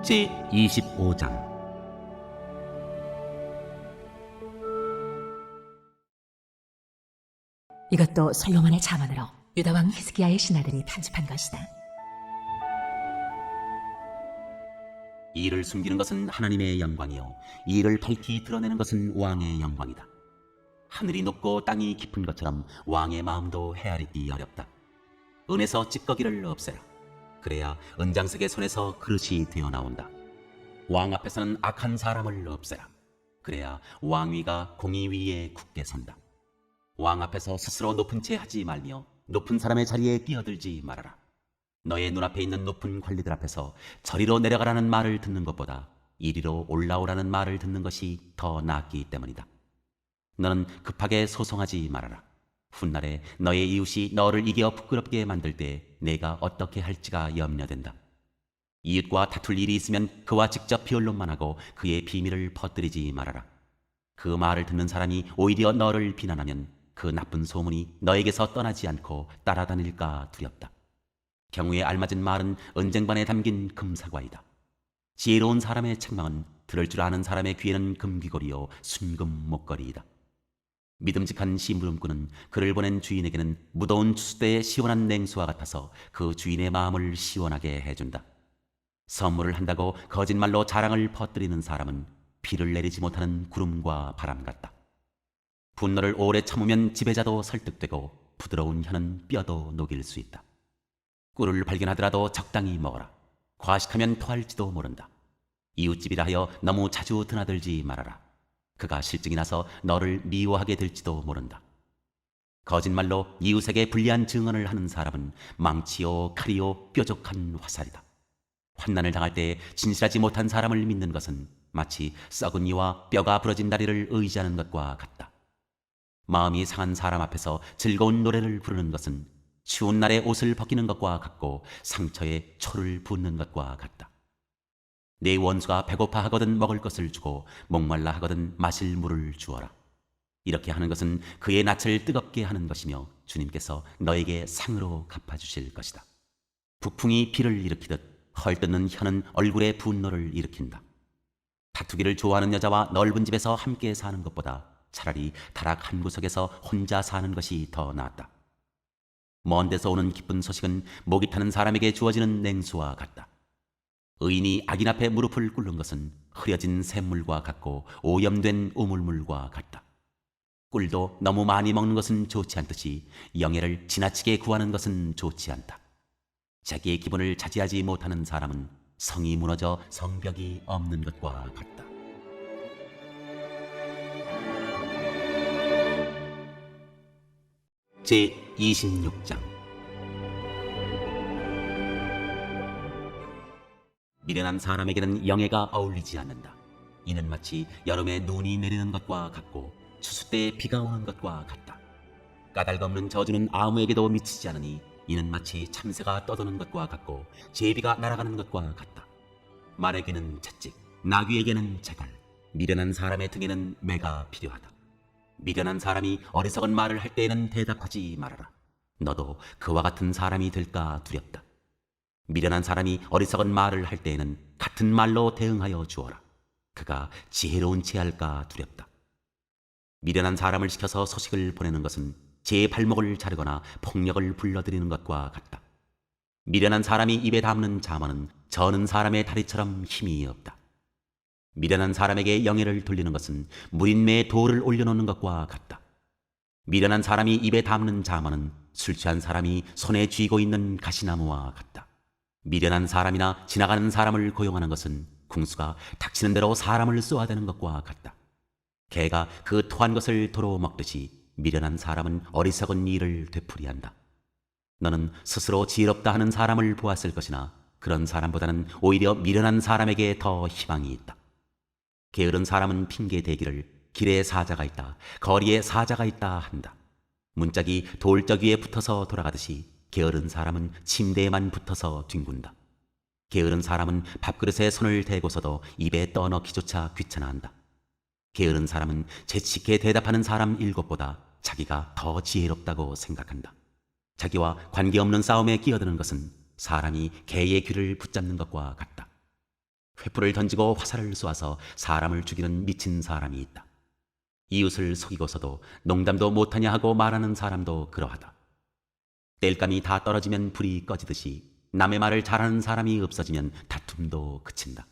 제25장. 이것도 솔로몬의 잠언으로 유다 왕 히스기야의 신하들이 편집한 것이다. 이를 숨기는 것은 하나님의 영광이요 이를 밝히 드러내는 것은 왕의 영광이다. 하늘이 높고 땅이 깊은 것처럼 왕의 마음도 헤아리기 어렵다. 은에서 찌꺼기를 없애라. 그래야 은장색의 손에서 그릇이 되어 나온다. 왕 앞에서는 악한 사람을 없애라. 그래야 왕위가 공의 위에 굳게 선다. 왕 앞에서 스스로 높은 채 하지 말며 높은 사람의 자리에 끼어들지 말아라. 너의 눈앞에 있는 높은 관리들 앞에서 저리로 내려가라는 말을 듣는 것보다 이리로 올라오라는 말을 듣는 것이 더 낫기 때문이다. 너는 급하게 소송하지 말아라. 훗날에 너의 이웃이 너를 이겨 부끄럽게 만들 때 내가 어떻게 할지가 염려된다. 이웃과 다툴 일이 있으면 그와 직접 비언론만 하고 그의 비밀을 퍼뜨리지 말아라. 그 말을 듣는 사람이 오히려 너를 비난하면 그 나쁜 소문이 너에게서 떠나지 않고 따라다닐까 두렵다. 경우에 알맞은 말은 은쟁반에 담긴 금사과이다. 지혜로운 사람의 책망은 들을 줄 아는 사람의 귀에는 금귀걸이요 순금 목걸이이다. 믿음직한 심부름꾼은 그를 보낸 주인에게는 무더운 추수대의 시원한 냉수와 같아서 그 주인의 마음을 시원하게 해준다. 선물을 한다고 거짓말로 자랑을 퍼뜨리는 사람은 비를 내리지 못하는 구름과 바람 같다. 분노를 오래 참으면 지배자도 설득되고 부드러운 혀는 뼈도 녹일 수 있다. 꿀을 발견하더라도 적당히 먹어라. 과식하면 토할지도 모른다. 이웃집이라 하여 너무 자주 드나들지 말아라. 그가 실증이 나서 너를 미워하게 될지도 모른다. 거짓말로 이웃에게 불리한 증언을 하는 사람은 망치요 칼이요 뾰족한 화살이다. 환난을 당할 때 진실하지 못한 사람을 믿는 것은 마치 썩은 이와 뼈가 부러진 다리를 의지하는 것과 같다. 마음이 상한 사람 앞에서 즐거운 노래를 부르는 것은 추운 날에 옷을 벗기는 것과 같고 상처에 초를 붓는 것과 같다. 내 원수가 배고파 하거든 먹을 것을 주고 목말라 하거든 마실 물을 주어라. 이렇게 하는 것은 그의 낯을 뜨겁게 하는 것이며 주님께서 너에게 상으로 갚아주실 것이다. 북풍이 비를 일으키듯 헐뜯는 혀는 얼굴에 분노를 일으킨다. 다투기를 좋아하는 여자와 넓은 집에서 함께 사는 것보다 차라리 다락 한 구석에서 혼자 사는 것이 더 낫다. 먼 데서 오는 기쁜 소식은 목이 타는 사람에게 주어지는 냉수와 같다. 의인이 악인 앞에 무릎을 꿇는 것은 흐려진 샘물과 같고 오염된 우물물과 같다. 꿀도 너무 많이 먹는 것은 좋지 않듯이 영예를 지나치게 구하는 것은 좋지 않다. 자기의 기분을 차지하지 못하는 사람은 성이 무너져 성벽이 없는 것과 같다. 제26장. 미련한 사람에게는 영예가 어울리지 않는다. 이는 마치 여름에 눈이 내리는 것과 같고 추수 때에 비가 오는 것과 같다. 까닭 없는 저주는 아무에게도 미치지 않으니 이는 마치 참새가 떠도는 것과 같고 제비가 날아가는 것과 같다. 말에게는 채찍, 나귀에게는 재갈, 미련한 사람의 등에는 매가 필요하다. 미련한 사람이 어리석은 말을 할 때에는 대답하지 말아라. 너도 그와 같은 사람이 될까 두렵다. 미련한 사람이 어리석은 말을 할 때에는 같은 말로 대응하여 주어라. 그가 지혜로운 채 할까 두렵다. 미련한 사람을 시켜서 소식을 보내는 것은 제 발목을 자르거나 폭력을 불러들이는 것과 같다. 미련한 사람이 입에 담는 잠언은 저는 사람의 다리처럼 힘이 없다. 미련한 사람에게 영예를 돌리는 것은 무린매에 돌을 올려놓는 것과 같다. 미련한 사람이 입에 담는 잠언은 술 취한 사람이 손에 쥐고 있는 가시나무와 같다. 미련한 사람이나 지나가는 사람을 고용하는 것은 궁수가 닥치는 대로 사람을 쏘아대는 것과 같다. 개가 그 토한 것을 도로 먹듯이 미련한 사람은 어리석은 일을 되풀이한다. 너는 스스로 지혜롭다 하는 사람을 보았을 것이나 그런 사람보다는 오히려 미련한 사람에게 더 희망이 있다. 게으른 사람은 핑계 대기를 길에 사자가 있다, 거리에 사자가 있다 한다. 문짝이 돌적 위에 붙어서 돌아가듯이 게으른 사람은 침대에만 붙어서 뒹군다. 게으른 사람은 밥그릇에 손을 대고서도 입에 떠넣기조차 귀찮아한다. 게으른 사람은 재치있게 대답하는 사람 7보다 자기가 더 지혜롭다고 생각한다. 자기와 관계없는 싸움에 끼어드는 것은 사람이 개의 귀를 붙잡는 것과 같다. 횃불을 던지고 화살을 쏘아서 사람을 죽이는 미친 사람이 있다. 이웃을 속이고서도 농담도 못하냐 하고 말하는 사람도 그러하다. 땔감이 다 떨어지면 불이 꺼지듯이 남의 말을 잘하는 사람이 없어지면 다툼도 그친다.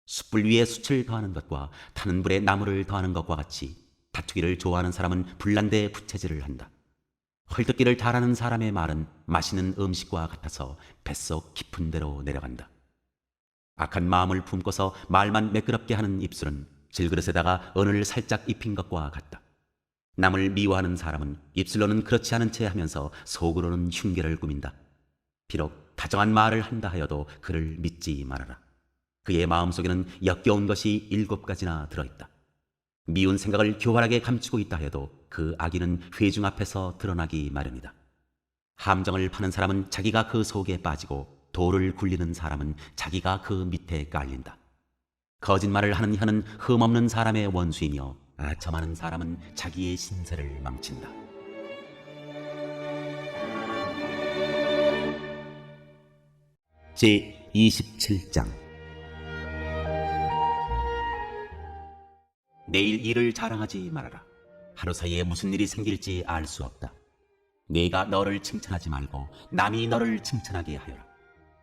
숯불 위에 숯을 더하는 것과 타는 불에 나무를 더하는 것과 같이 다투기를 좋아하는 사람은 불난데 부채질을 한다. 헐뜯기를 잘하는 사람의 말은 맛있는 음식과 같아서 뱃속 깊은 데로 내려간다. 악한 마음을 품고서 말만 매끄럽게 하는 입술은 질그릇에다가 언을 살짝 입힌 것과 같다. 남을 미워하는 사람은 입술로는 그렇지 않은 채 하면서 속으로는 흉계를 꾸민다. 비록 다정한 말을 한다 하여도 그를 믿지 말아라. 그의 마음속에는 역겨운 것이 7가지나 들어있다. 미운 생각을 교활하게 감추고 있다 해도 그 악의는 회중 앞에서 드러나기 마련이다. 함정을 파는 사람은 자기가 그 속에 빠지고 돌을 굴리는 사람은 자기가 그 밑에 깔린다. 거짓말을 하는 혀는 흠없는 사람의 원수이며 아첨하는 사람은 자기의 신세를 망친다. 제27장 내일 일을 자랑하지 말아라. 하루 사이에 무슨 일이 생길지 알 수 없다. 내가 너를 칭찬하지 말고 남이 너를 칭찬하게 하여라.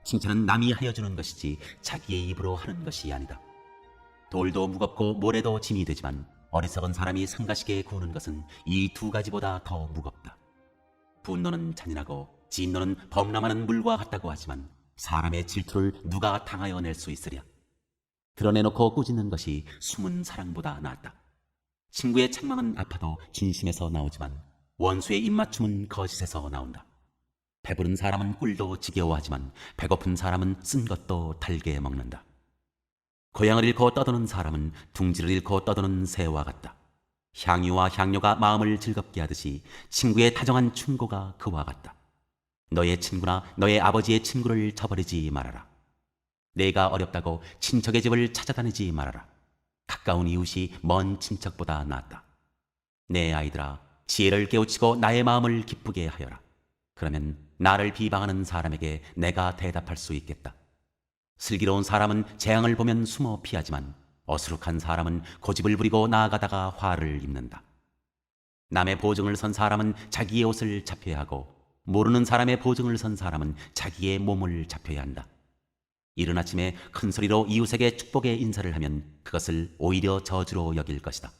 칭찬은 남이 하여주는 것이지 자기의 입으로 하는 것이 아니다. 돌도 무겁고 모래도 짐이 되지만 어리석은 사람이 성가시게 구우는 것은 이 2가지보다 더 무겁다. 분노는 잔인하고 진노는 범람하는 물과 같다고 하지만 사람의 질투를 누가 당하여 낼 수 있으랴. 드러내놓고 꾸짖는 것이 숨은 사랑보다 낫다. 친구의 책망은 아파도 진심에서 나오지만 원수의 입맞춤은 거짓에서 나온다. 배부른 사람은 꿀도 지겨워하지만 배고픈 사람은 쓴 것도 달게 먹는다. 고향을 잃고 떠도는 사람은 둥지를 잃고 떠도는 새와 같다. 향유와 향료가 마음을 즐겁게 하듯이 친구의 다정한 충고가 그와 같다. 너의 친구나 너의 아버지의 친구를 저버리지 말아라. 내가 어렵다고 친척의 집을 찾아다니지 말아라. 가까운 이웃이 먼 친척보다 낫다. 내 아이들아, 지혜를 깨우치고 나의 마음을 기쁘게 하여라. 그러면 나를 비방하는 사람에게 내가 대답할 수 있겠다. 슬기로운 사람은 재앙을 보면 숨어 피하지만 어수룩한 사람은 고집을 부리고 나아가다가 화를 입는다. 남의 보증을 선 사람은 자기의 옷을 잡혀야 하고 모르는 사람의 보증을 선 사람은 자기의 몸을 잡혀야 한다. 이른 아침에 큰 소리로 이웃에게 축복의 인사를 하면 그것을 오히려 저주로 여길 것이다.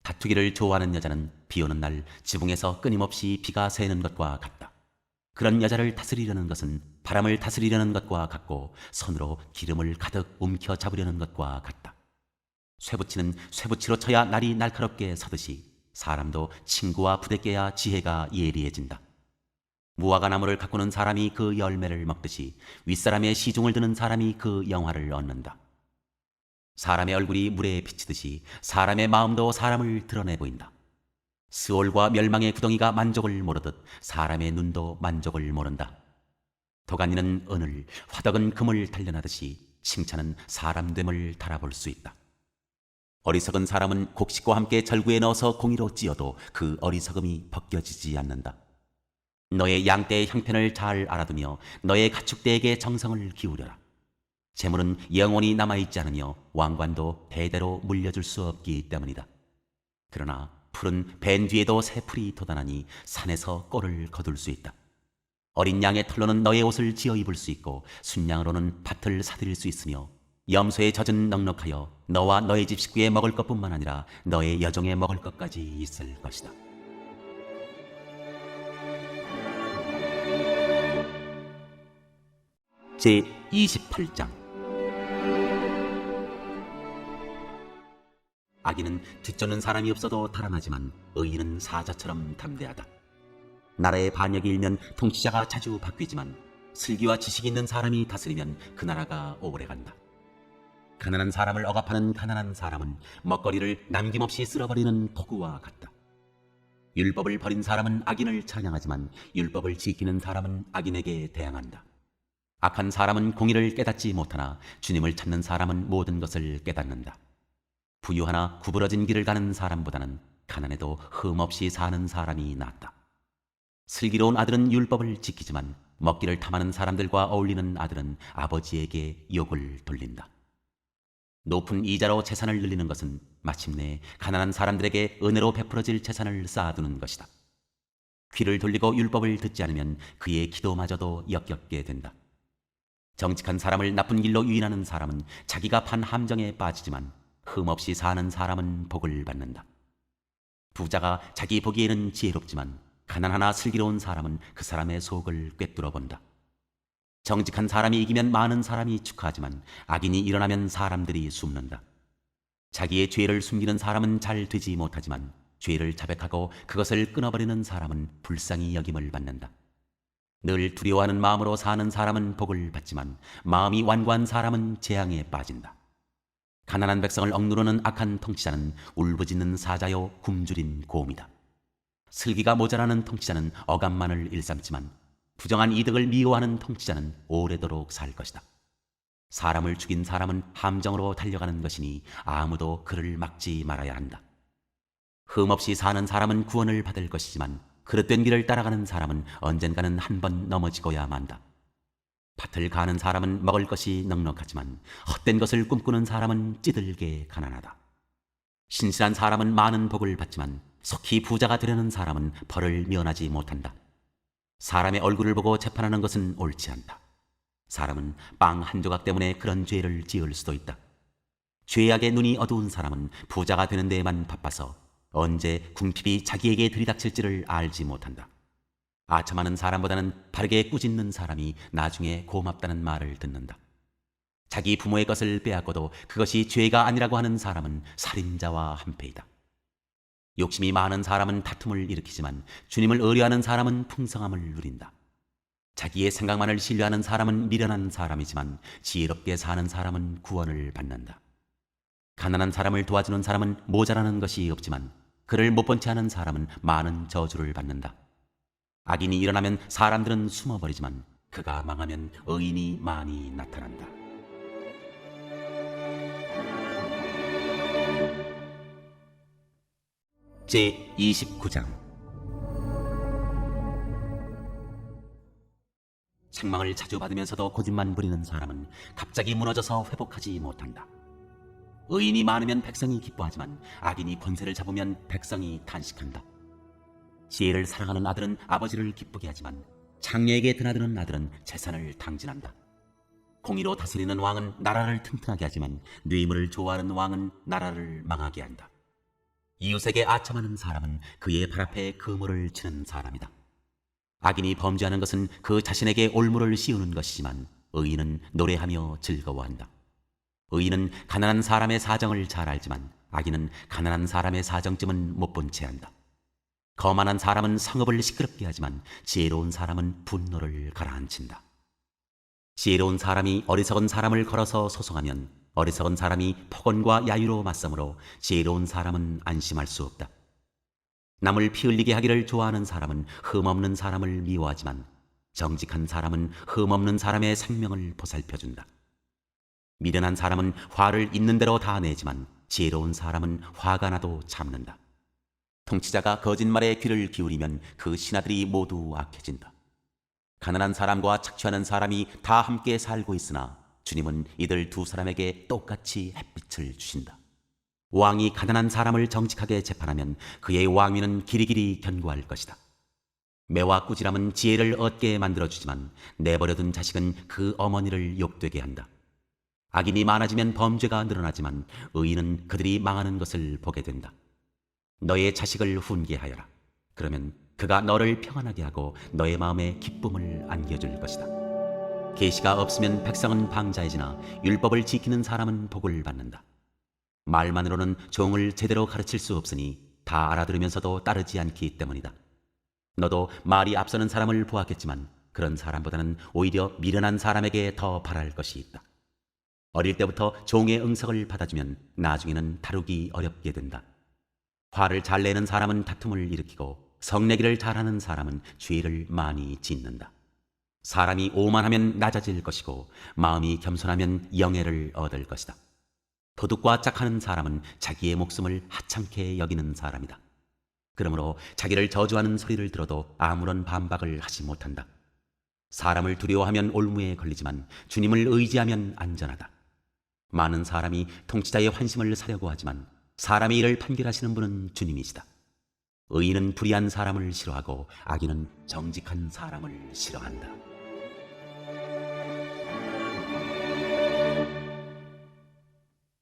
다투기를 좋아하는 여자는 비 오는 날 지붕에서 끊임없이 비가 새는 것과 같다. 그런 여자를 다스리려는 것은 바람을 다스리려는 것과 같고 손으로 기름을 가득 움켜 잡으려는 것과 같다. 쇠붙이는 쇠붙이로 쳐야 날이 날카롭게 서듯이 사람도 친구와 부대껴야 지혜가 예리해진다. 무화과 나무를 가꾸는 사람이 그 열매를 먹듯이 윗사람의 시중을 드는 사람이 그 영화를 얻는다. 사람의 얼굴이 물에 비치듯이 사람의 마음도 사람을 드러내 보인다. 스올과 멸망의 구덩이가 만족을 모르듯 사람의 눈도 만족을 모른다. 도가니는 은을, 화덕은 금을 단련하듯이 칭찬은 사람됨을 달아볼 수 있다. 어리석은 사람은 곡식과 함께 절구에 넣어서 공이로 찧어도 그 어리석음이 벗겨지지 않는다. 너의 양떼의 형편을 잘 알아두며 너의 가축대에게 정성을 기울여라. 재물은 영원히 남아있지 않으며 왕관도 대대로 물려줄 수 없기 때문이다. 그러나 풀은 벤 뒤에도 새 풀이 돋아나니 산에서 꼴을 거둘 수 있다. 어린 양의 털로는 너의 옷을 지어 입을 수 있고 순양으로는 밭을 사들일 수 있으며 염소의 젖은 넉넉하여 너와 너의 집 식구에 먹을 것뿐만 아니라 너의 여종에 먹을 것까지 있을 것이다. 제28장 악인은 뒤쫓는 사람이 없어도 달아나지만 의인은 사자처럼 담대하다. 나라의 반역이 일면 통치자가 자주 바뀌지만 슬기와 지식이 있는 사람이 다스리면 그 나라가 오래간다. 가난한 사람을 억압하는 가난한 사람은 먹거리를 남김없이 쓸어버리는 도구와 같다. 율법을 버린 사람은 악인을 찬양하지만 율법을 지키는 사람은 악인에게 대항한다. 악한 사람은 공의를 깨닫지 못하나 주님을 찾는 사람은 모든 것을 깨닫는다. 부유하나 구부러진 길을 가는 사람보다는 가난해도 흠없이 사는 사람이 낫다. 슬기로운 아들은 율법을 지키지만 먹기를 탐하는 사람들과 어울리는 아들은 아버지에게 욕을 돌린다. 높은 이자로 재산을 늘리는 것은 마침내 가난한 사람들에게 은혜로 베풀어질 재산을 쌓아두는 것이다. 귀를 돌리고 율법을 듣지 않으면 그의 기도마저도 역겹게 된다. 정직한 사람을 나쁜 길로 유인하는 사람은 자기가 판 함정에 빠지지만 흠없이 사는 사람은 복을 받는다. 부자가 자기 보기에는 지혜롭지만 가난하나 슬기로운 사람은 그 사람의 속을 꿰뚫어 본다. 정직한 사람이 이기면 많은 사람이 축하하지만 악인이 일어나면 사람들이 숨는다. 자기의 죄를 숨기는 사람은 잘 되지 못하지만 죄를 자백하고 그것을 끊어버리는 사람은 불쌍히 여김을 받는다. 늘 두려워하는 마음으로 사는 사람은 복을 받지만 마음이 완고한 사람은 재앙에 빠진다. 가난한 백성을 억누르는 악한 통치자는 울부짖는 사자요 굶주린 곰이다. 슬기가 모자라는 통치자는 억압만을 일삼지만 부정한 이득을 미워하는 통치자는 오래도록 살 것이다. 사람을 죽인 사람은 함정으로 달려가는 것이니 아무도 그를 막지 말아야 한다. 흠없이 사는 사람은 구원을 받을 것이지만 그릇된 길을 따라가는 사람은 언젠가는 한 번 넘어지고야 만다. 밭을 가는 사람은 먹을 것이 넉넉하지만 헛된 것을 꿈꾸는 사람은 찌들게 가난하다. 신실한 사람은 많은 복을 받지만 속히 부자가 되려는 사람은 벌을 면하지 못한다. 사람의 얼굴을 보고 재판하는 것은 옳지 않다. 사람은 빵 한 조각 때문에 그런 죄를 지을 수도 있다. 죄악의 눈이 어두운 사람은 부자가 되는 데에만 바빠서 언제 궁핍이 자기에게 들이닥칠지를 알지 못한다. 아첨하는 사람보다는 바르게 꾸짖는 사람이 나중에 고맙다는 말을 듣는다. 자기 부모의 것을 빼앗고도 그것이 죄가 아니라고 하는 사람은 살인자와 한패이다. 욕심이 많은 사람은 다툼을 일으키지만 주님을 의뢰하는 사람은 풍성함을 누린다. 자기의 생각만을 신뢰하는 사람은 미련한 사람이지만 지혜롭게 사는 사람은 구원을 받는다. 가난한 사람을 도와주는 사람은 모자라는 것이 없지만 그를 못 본 채 하는 사람은 많은 저주를 받는다. 악인이 일어나면 사람들은 숨어버리지만 그가 망하면 의인이 많이 나타난다. 제29장 책망을 자주 받으면서도 고집만 부리는 사람은 갑자기 무너져서 회복하지 못한다. 의인이 많으면 백성이 기뻐하지만 악인이 권세를 잡으면 백성이 탄식한다. 지혜를 사랑하는 아들은 아버지를 기쁘게 하지만 장래에게 드나드는 아들은 재산을 탕진한다. 공의로 다스리는 왕은 나라를 튼튼하게 하지만 뇌물을 좋아하는 왕은 나라를 망하게 한다. 이웃에게 아첨하는 사람은 그의 발 앞에 그물을 치는 사람이다. 악인이 범죄하는 것은 그 자신에게 올무를 씌우는 것이지만 의인은 노래하며 즐거워한다. 의인은 가난한 사람의 사정을 잘 알지만 악인은 가난한 사람의 사정쯤은 못 본 채 한다. 거만한 사람은 성읍을 시끄럽게 하지만 지혜로운 사람은 분노를 가라앉힌다. 지혜로운 사람이 어리석은 사람을 걸어서 소송하면 어리석은 사람이 폭언과 야유로 맞서므로 지혜로운 사람은 안심할 수 없다. 남을 피 흘리게 하기를 좋아하는 사람은 흠없는 사람을 미워하지만 정직한 사람은 흠없는 사람의 생명을 보살펴준다. 미련한 사람은 화를 있는 대로 다 내지만 지혜로운 사람은 화가 나도 참는다. 통치자가 거짓말에 귀를 기울이면 그 신하들이 모두 악해진다. 가난한 사람과 착취하는 사람이 다 함께 살고 있으나 주님은 이들 두 사람에게 똑같이 햇빛을 주신다. 왕이 가난한 사람을 정직하게 재판하면 그의 왕위는 길이길이 견고할 것이다. 매와 꾸지람은 지혜를 얻게 만들어주지만 내버려둔 자식은 그 어머니를 욕되게 한다. 악인이 많아지면 범죄가 늘어나지만 의인은 그들이 망하는 것을 보게 된다. 너의 자식을 훈계하여라. 그러면 그가 너를 평안하게 하고 너의 마음에 기쁨을 안겨줄 것이다. 계시가 없으면 백성은 방자해지나 율법을 지키는 사람은 복을 받는다. 말만으로는 종을 제대로 가르칠 수 없으니 다 알아들으면서도 따르지 않기 때문이다. 너도 말이 앞서는 사람을 보았겠지만 그런 사람보다는 오히려 미련한 사람에게 더 바랄 것이 있다. 어릴 때부터 종의 응석을 받아주면 나중에는 다루기 어렵게 된다. 화를 잘 내는 사람은 다툼을 일으키고 성내기를 잘하는 사람은 죄를 많이 짓는다. 사람이 오만하면 낮아질 것이고 마음이 겸손하면 영예를 얻을 것이다. 도둑과 짝하는 사람은 자기의 목숨을 하찮게 여기는 사람이다. 그러므로 자기를 저주하는 소리를 들어도 아무런 반박을 하지 못한다. 사람을 두려워하면 올무에 걸리지만 주님을 의지하면 안전하다. 많은 사람이 통치자의 환심을 사려고 하지만 사람의 일을 판결하시는 분은 주님이시다. 의인은 불의한 사람을 싫어하고 악인은 정직한 사람을 싫어한다.